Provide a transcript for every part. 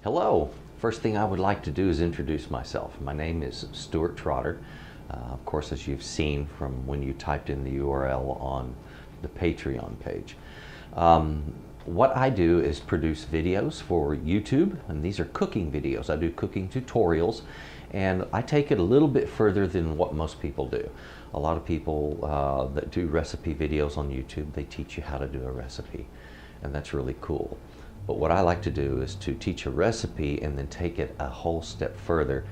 Hello. First thing I would like to do is introduce myself. My name is Chef Trotter. Of course, as you've seen from when you typed in the URL on the Patreon page. What I do is produce videos for YouTube, and these are cooking videos. I do cooking tutorials, and I take it a little bit further than what most people do. A lot of people that do recipe videos on YouTube, they teach you how to do a recipe, and that's really cool. But what I like to do is to teach a recipe and then take it a whole step further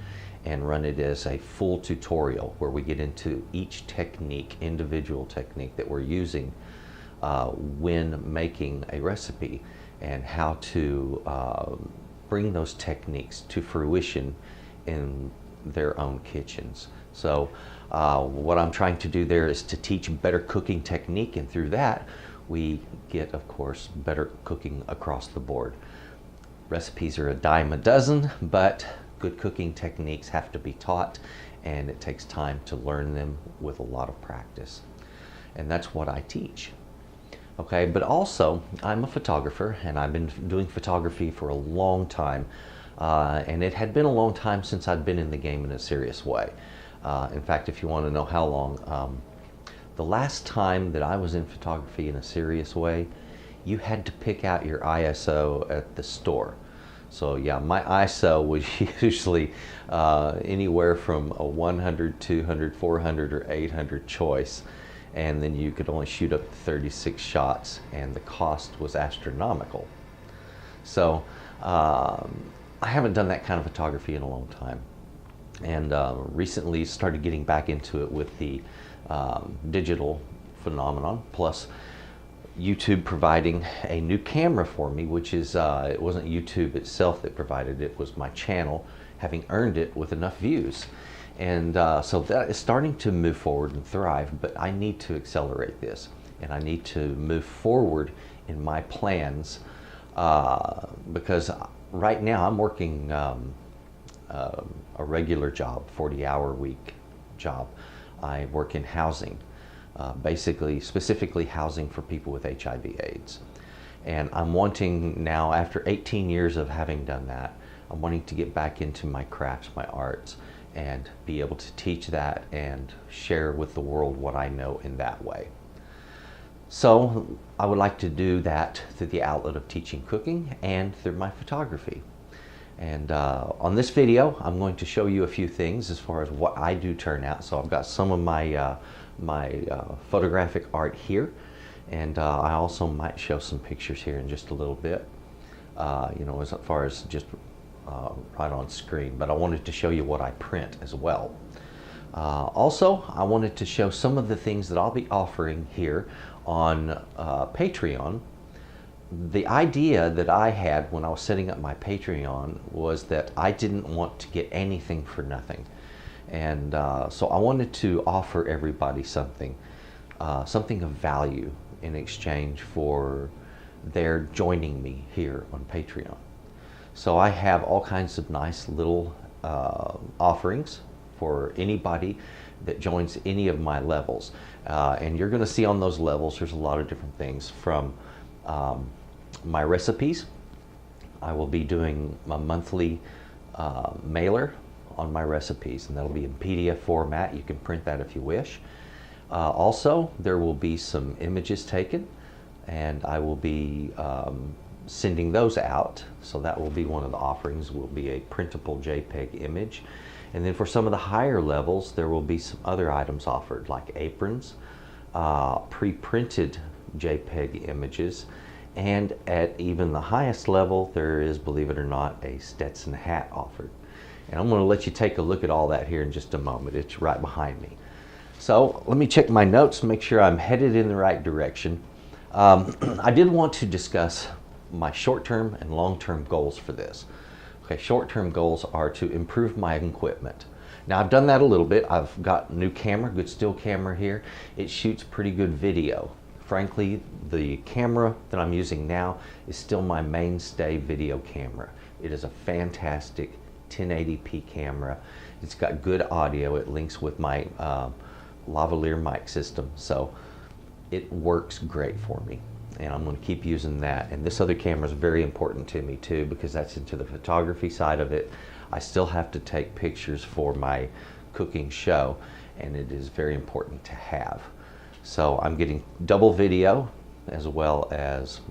and run it as a full tutorial where we get into each technique, individual technique that we're using when making a recipe, and how to bring those techniques to fruition in their own kitchens. So what I'm trying to do there is to teach better cooking technique, and through that we get, of course, better cooking across the board. Recipes are a dime a dozen, but good cooking techniques have to be taught, and it takes time to learn them with a lot of practice. And that's what I teach. Okay, but also I'm a photographer, and I've been doing photography for a long time. And it had been a long time since I'd been in the game in a serious way. In fact, if you want to know how long, the last time that I was in photography in a serious way, you had to pick out your ISO at the store. So yeah, my ISO was usually anywhere from a 100, 200, 400, or 800 choice. And then you could only shoot up to 36 shots, and the cost was astronomical. So I haven't done that kind of photography in a long time. And recently started getting back into it with the digital phenomenon, plus YouTube providing a new camera for me, which is, it wasn't YouTube itself that provided it, was my channel having earned it with enough views. And so that is starting to move forward and thrive, but I need to accelerate this, and I need to move forward in my plans because right now I'm working a regular job, 40-hour week job. I work in housing, basically, specifically housing for people with HIV/AIDS. And I'm wanting now, after 18 years of having done that, I'm wanting to get back into my crafts, my arts, and be able to teach that and share with the world what I know in that way. So I would like to do that through the outlet of teaching cooking and through my photography. And on this video, I'm going to show you a few things as far as what I do turn out. So I've got some of my photographic art here, and I also might show some pictures here in just a little bit, you know, as far as just right on screen. But I wanted to show you what I print as well. Also, I wanted to show some of the things that I'll be offering here on Patreon. The idea that I had when I was setting up my Patreon was that I didn't want to get anything for nothing. And so I wanted to offer everybody something, something of value in exchange for their joining me here on Patreon. So I have all kinds of nice little offerings for anybody that joins any of my levels. And you're going to see on those levels, there's a lot of different things from my recipes. I will be doing a monthly mailer on my recipes, and that'll be in PDF format. You can print that if you wish. Also, there will be some images taken, and I will be sending those out. So that will be one of the offerings, will be a printable JPEG image. And then for some of the higher levels, there will be some other items offered, like aprons, pre-printed JPEG images, and at even the highest level, there is, believe it or not, a Stetson hat offered. And I'm going to let you take a look at all that here in just a moment. It's right behind me. So let me check my notes to make sure I'm headed in the right direction. I did want to discuss my short-term and long-term goals for this. Okay, short-term goals are to improve my equipment. Now I've done that a little bit. I've got a new camera, good still camera here. It shoots pretty good video. Frankly, the camera that I'm using now is still my mainstay video camera. It is a fantastic 1080p camera. It's got good audio. It links with my lavalier mic system, so it works great for me. and I'm going to keep using that. And this other camera is very important to me too, because that's into the photography side of it. I still have to take pictures for my cooking show, and it is very important to have. So I'm getting double video as well as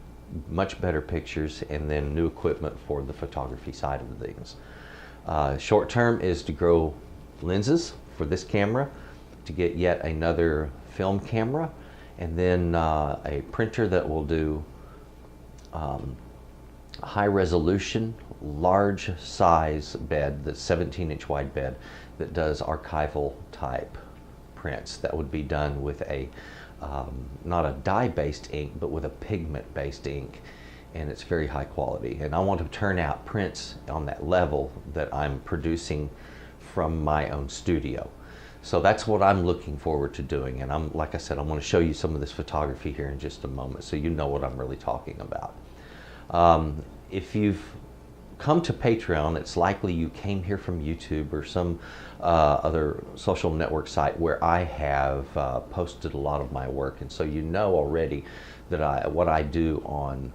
much better pictures, and then new equipment for the photography side of things. Short term is to grow lenses for this camera, to get yet another film camera, and then a printer that will do high resolution, large size bed, that's 17-inch wide bed, that does archival type prints that would be done with a not a dye-based ink, but with a pigment-based ink, and it's very high quality. And I want to turn out prints on that level that I'm producing from my own studio. So that's what I'm looking forward to doing. And like I said, I'm going to show you some of this photography here in just a moment, so you know what I'm really talking about. If you've come to Patreon, it's likely you came here from YouTube or some other social network site where I have posted a lot of my work, and so you know already that what I do on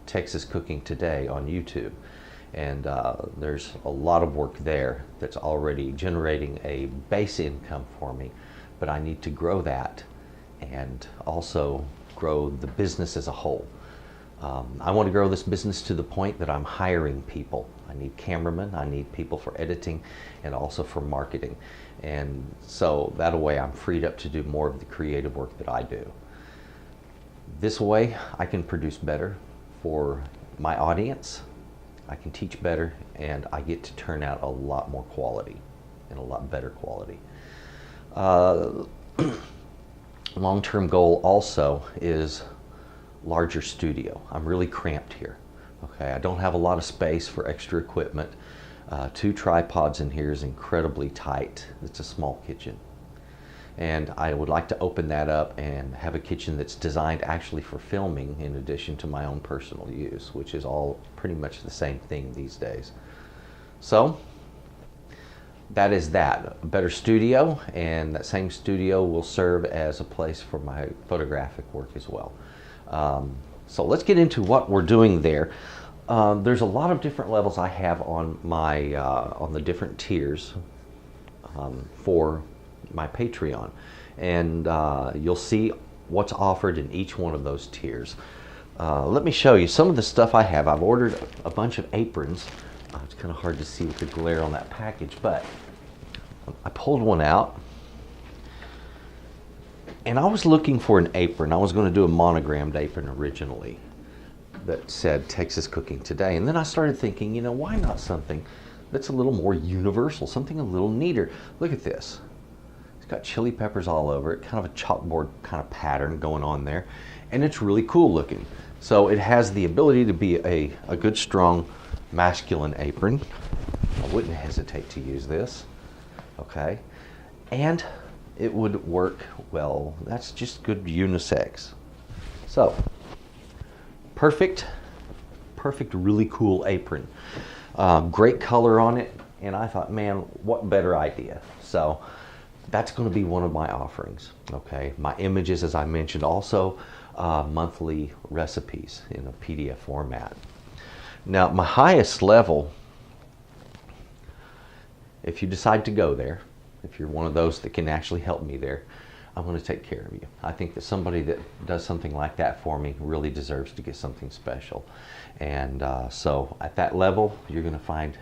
Texas Cooking Today on YouTube. And there's a lot of work there that's already generating a base income for me, but I need to grow that and also grow the business as a whole. I want to grow this business to the point that I'm hiring people. I need cameramen, I need people for editing, and also for marketing. And so that way I'm freed up to do more of the creative work that I do. This way I can produce better for my audience, I can teach better, and I get to turn out a lot more quality and a lot better quality. Long-term goal also is larger studio. I'm really cramped here. Okay, I don't have a lot of space for extra equipment. 2 tripods in here is incredibly tight. It's a small kitchen. And I would like to open that up and have a kitchen that's designed actually for filming in addition to my own personal use, which is all pretty much the same thing these days. So that is that. A better studio, and that same studio will serve as a place for my photographic work as well. So let's get into what we're doing there. There's a lot of different levels I have on my on the different tiers for my Patreon, and you'll see what's offered in each one of those tiers. Let me show you some of the stuff I have. I've ordered a bunch of aprons. It's kind of hard to see with the glare on that package, but I pulled one out. And I was looking for an apron. I was going to do a monogrammed apron originally that said Texas Cooking Today. And then I started thinking, you know, why not something that's a little more universal, something a little neater. Look at this. It's got chili peppers all over it, kind of a chalkboard kind of pattern going on there. And it's really cool looking. So it has the ability to be a good, strong, masculine apron. I wouldn't hesitate to use this. Okay. And it would work well. That's just good unisex. So, perfect, really cool apron. Great color on it, and I thought, man, what better idea? So, that's going to be one of my offerings. Okay, my images, as I mentioned, also monthly recipes in a PDF format. Now, my highest level, if you decide to go there, if you're one of those that can actually help me there, I'm going to take care of you. I think that somebody that does something like that for me really deserves to get something special. And so at that level, you're going to find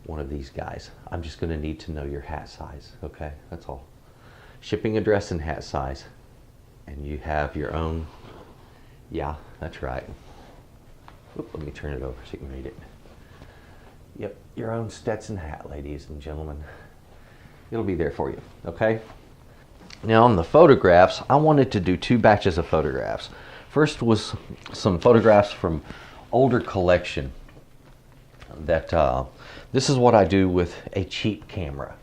one of these guys. I'm just going to need to know your hat size, okay? That's all. Shipping address and hat size. And you have your own, yeah, that's right. Oop, let me turn it over so you can read it. Yep, your own Stetson hat, ladies and gentlemen. It'll be there for you, okay? Now on the photographs, I wanted to do 2 batches of photographs. First was some photographs from older collection that this is what I do with a cheap camera,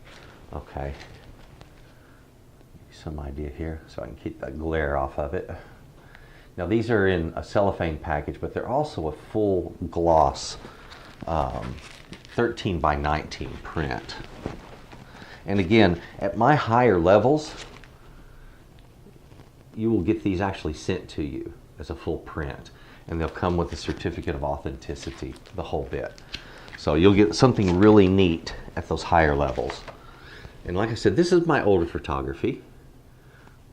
okay? Some idea here so I can keep that glare off of it. Now these are in a cellophane package, but they're also a full gloss 13 by 19 print. And again, at my higher levels, you will get these actually sent to you. as a full print. And they'll come with a certificate of authenticity, the whole bit. So you'll get something really neat at those higher levels. And like I said, this is my older photography.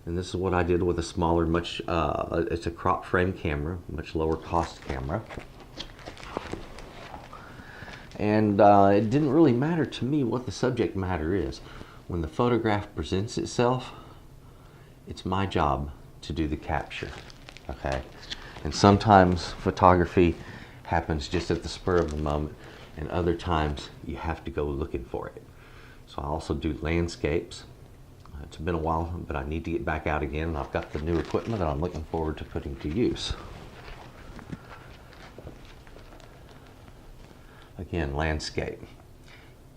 And this is what I did with a smaller, it's a crop frame camera, much lower cost camera. And it didn't really matter to me what the subject matter is. When the photograph presents itself, it's my job to do the capture, okay? And sometimes photography happens just at the spur of the moment, and other times you have to go looking for it. So I also do landscapes. It's been a while, but I need to get back out again, and I've got the new equipment that I'm looking forward to putting to use. Again, landscape.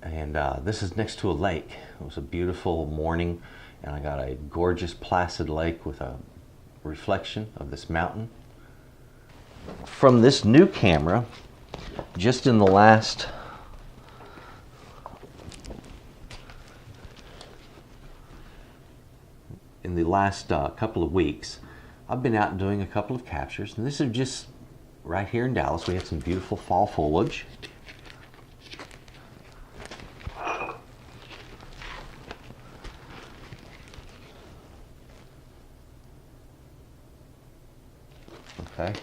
And this is next to a lake. It was a beautiful morning, and I got a gorgeous placid lake with a reflection of this mountain. From this new camera, just in the last couple of weeks, I've been out doing a couple of captures, and this is just right here in Dallas. We had some beautiful fall foliage. Okay.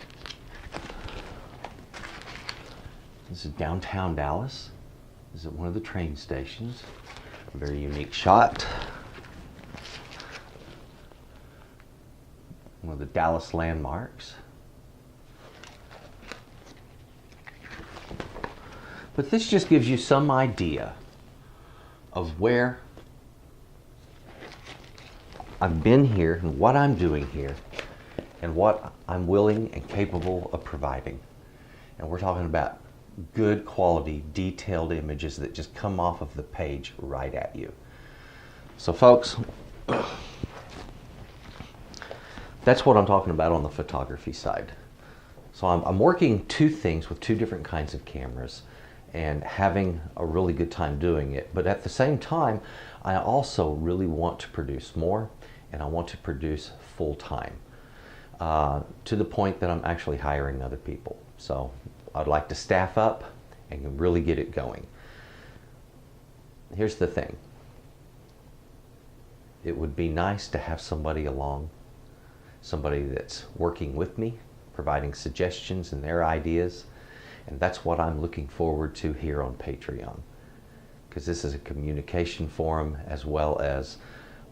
This is downtown Dallas. This is at one of the train stations. A very unique shot. One of the Dallas landmarks. But this just gives you some idea of where I've been here and what I'm doing here and what I'm willing and capable of providing. And we're talking about good quality, detailed images that just come off of the page right at you. So folks, that's what I'm talking about on the photography side. So I'm working two things with two different kinds of cameras and having a really good time doing it. But at the same time, I also really want to produce more, and I want to produce full time. To the point that I'm actually hiring other people. So I'd like to staff up and really get it going. Here's the thing. It would be nice to have somebody along, somebody that's working with me, providing suggestions and their ideas. And that's what I'm looking forward to here on Patreon. Because this is a communication forum as well as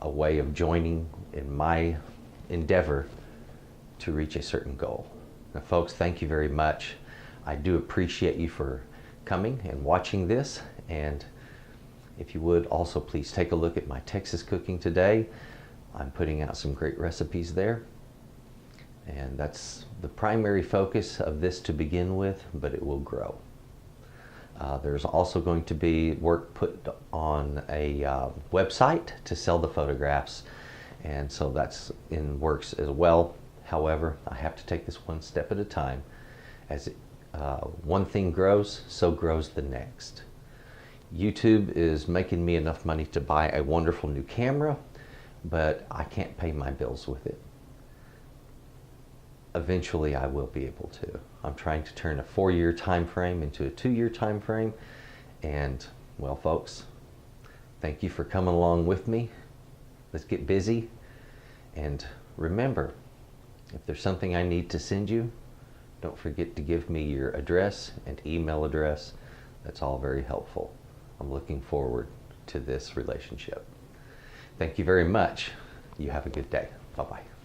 a way of joining in my endeavor to reach a certain goal. Now folks, thank you very much. I do appreciate you for coming and watching this, and if you would also please take a look at my Texas cooking today. I'm putting out some great recipes there, and that's the primary focus of this to begin with, but it will grow. There's also going to be work put on a website to sell the photographs, and so that's in works as well. However, I have to take this one step at a time. As one thing grows, so grows the next. YouTube is making me enough money to buy a wonderful new camera, but I can't pay my bills with it. Eventually, I will be able to. I'm trying to turn a 4-year time frame into a 2-year time frame, and well, folks, thank you for coming along with me. Let's get busy, and remember, if there's something I need to send you, don't forget to give me your address and email address. That's all very helpful. I'm looking forward to this relationship. Thank you very much. You have a good day. Bye-bye.